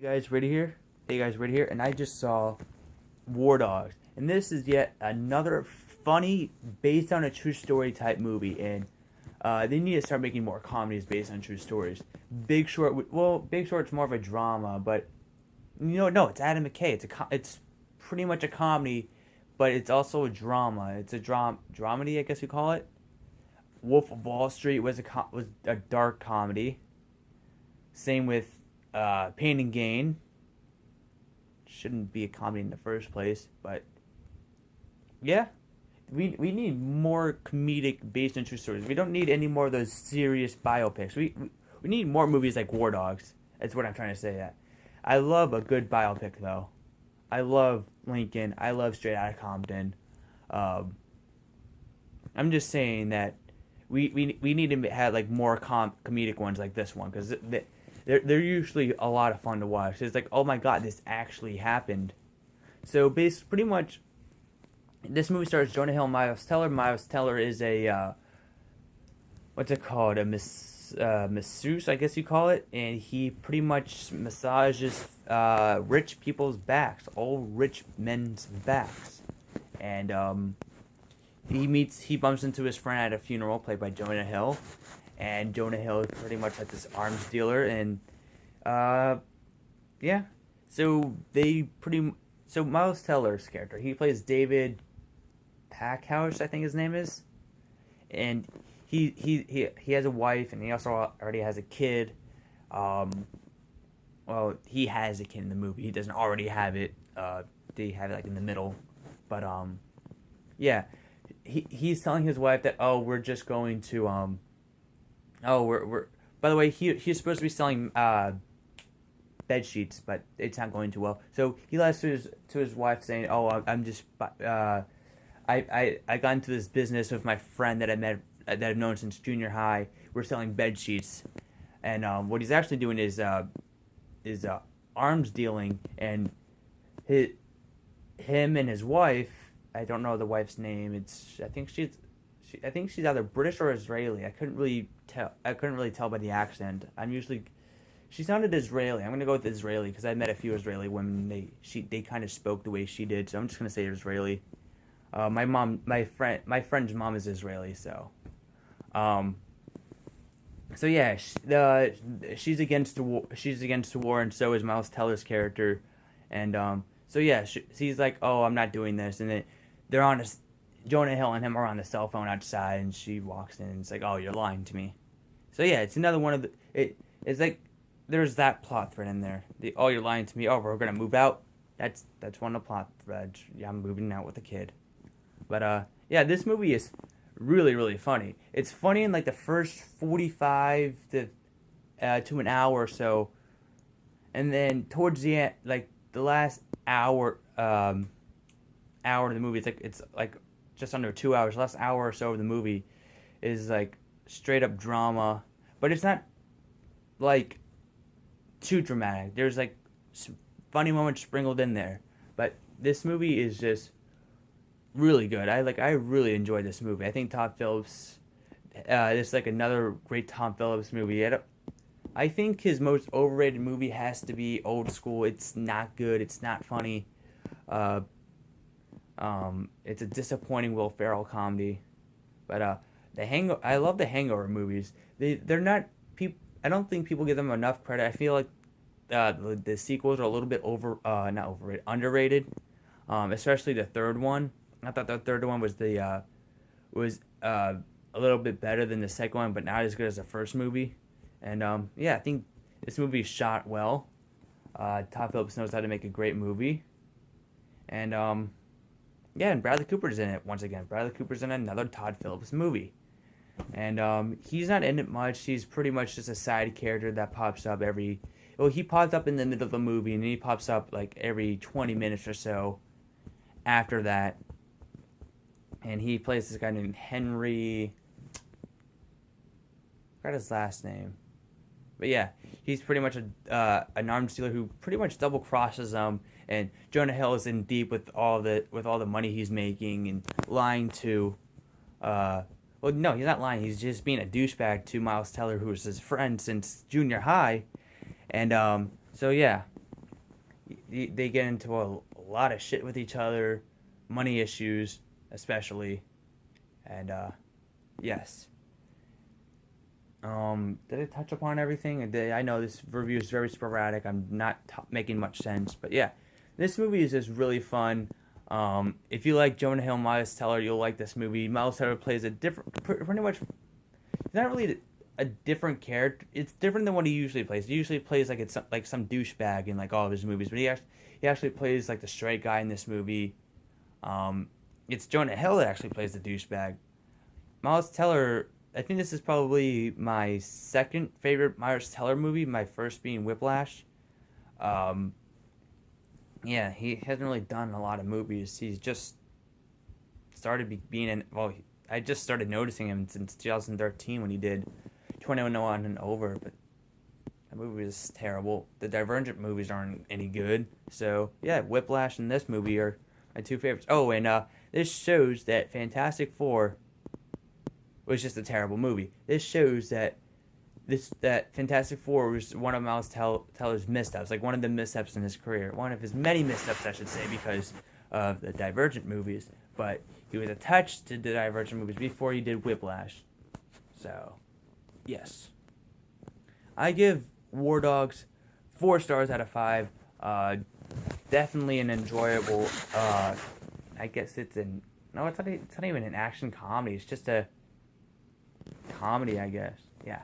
Hey guys, ready here? Hey guys, ready here? And I just saw War Dogs, and this is yet another funny, based on a true story type movie. And they need to start making more comedies based on true stories. Big Short, well, Big Short's more of a drama, but no, it's Adam McKay. It's pretty much a comedy, but it's also a drama. It's a dramedy, I guess you call it. Wolf of Wall Street was a dark comedy. Same with Pain and Gain. Shouldn't be a comedy in the first place, but yeah, we need more comedic based on true stories. We don't need any more of those serious biopics. We need more movies like War Dogs. That's what I'm trying to say. That I love a good biopic though. I love Lincoln. I love Straight Outta Compton. Um, I'm just saying that we need to have like more comedic ones like this one because they're usually a lot of fun to watch. It's like, oh my god, this actually happened. So pretty much, this movie stars Jonah Hill and Miles Teller. Miles Teller is a what's it called, a masseuse, I guess you call it, and he pretty much massages rich people's backs, all rich men's backs, and he bumps into his friend at a funeral, played by Jonah Hill, and Jonah Hill is pretty much like this arms dealer, and uh, yeah, so Miles Teller's character, he plays David Packhouse, I think his name is, and he has a wife, and he also already has a kid. Um, well, he has a kid in the movie. He doesn't already have it. They have it like in the middle, but yeah, he's telling his wife that, oh, we're just going to oh, we're by the way, he's supposed to be selling bed sheets, but it's not going too well. So he lies to his wife, saying, "Oh, I'm just I got into this business with my friend that I met that I've known since junior high. We're selling bed sheets, and what he's actually doing is arms dealing, and him and his wife. I don't know the wife's name. I think she's either British or Israeli. I couldn't really tell. I couldn't really tell by the accent. She sounded Israeli. I'm gonna go with Israeli because I met a few Israeli women. They kind of spoke the way she did, so I'm just gonna say Israeli. My friend's mom is Israeli, um, so yeah, she's against the war. She's against the war, and so is Miles Teller's character, and so yeah, she's like, oh, I'm not doing this, and then they're on a Jonah Hill and him are on the cell phone outside, and she walks in, and it's like, oh, you're lying to me. So yeah, it's another one of it's like there's that plot thread in there. Oh, you're lying to me. Oh, we're gonna move out. That's one of the plot threads. Yeah, I'm moving out with a kid. But yeah, this movie is really really funny. It's funny in like the first 45 to an hour or so, and then towards the end, like the last hour of the movie, it's like just under 2 hours. Last hour or so of the movie is like straight up drama, but it's not like too dramatic. There's like some funny moments sprinkled in there, but this movie is just really good. I really enjoyed this movie. I think Todd Phillips, it's like another great Tom Phillips movie. I think his most overrated movie has to be Old School. It's not good. It's not funny. Uh, it's a disappointing Will Ferrell comedy. But I love the Hangover movies. They're not people. I don't think people give them enough credit. I feel like the sequels are a little bit not overrated, underrated. Especially the third one. I thought the third one was a little bit better than the second one, but not as good as the first movie. And yeah, I think this movie is shot well. Todd Phillips knows how to make a great movie, and yeah, and Bradley Cooper's in it once again. Bradley Cooper's in another Todd Phillips movie, and he's not in it much. He's pretty much just a side character that pops up he pops up in the middle of the movie, and then he pops up like every 20 minutes or so after that. And he plays this guy named Henry. I forgot his last name. But yeah, he's pretty much an arms dealer who pretty much double crosses him, and Jonah Hill is in deep with all the money he's making and lying to. Well, no, he's not lying. He's just being a douchebag to Miles Teller, who was his friend since junior high, and so yeah, they get into a lot of shit with each other, money issues especially, and yes. Did I touch upon everything? I know this review is very sporadic. I'm not making much sense, but yeah, this movie is just really fun. If you like Jonah Hill, Miles Teller, you'll like this movie. Miles Teller plays a different, pretty much, he's not really a different character. It's different than what he usually plays. He usually plays like it's like some douchebag in like all of his movies, but he actually plays like the straight guy in this movie. It's Jonah Hill that actually plays the douchebag. Miles Teller, I think this is probably my second favorite Miles Teller movie. My first being Whiplash. Um, yeah, he hasn't really done a lot of movies. He's just started being in. Well, I just started noticing him since 2013 when he did 21 and Over. But that movie is terrible. The Divergent movies aren't any good. So yeah, Whiplash and this movie are my two favorites. Oh, and this shows that Fantastic Four was just a terrible movie. This shows that that Fantastic Four was one of Miles Teller's missteps, like one of the missteps in his career, one of his many missteps, I should say, because of the Divergent movies. But he was attached to the Divergent movies before he did Whiplash. So, yes, I give War Dogs 4 stars out of 5. Definitely an enjoyable. I guess it's an no. It's not even an action comedy. It's just a comedy, I guess. Yeah.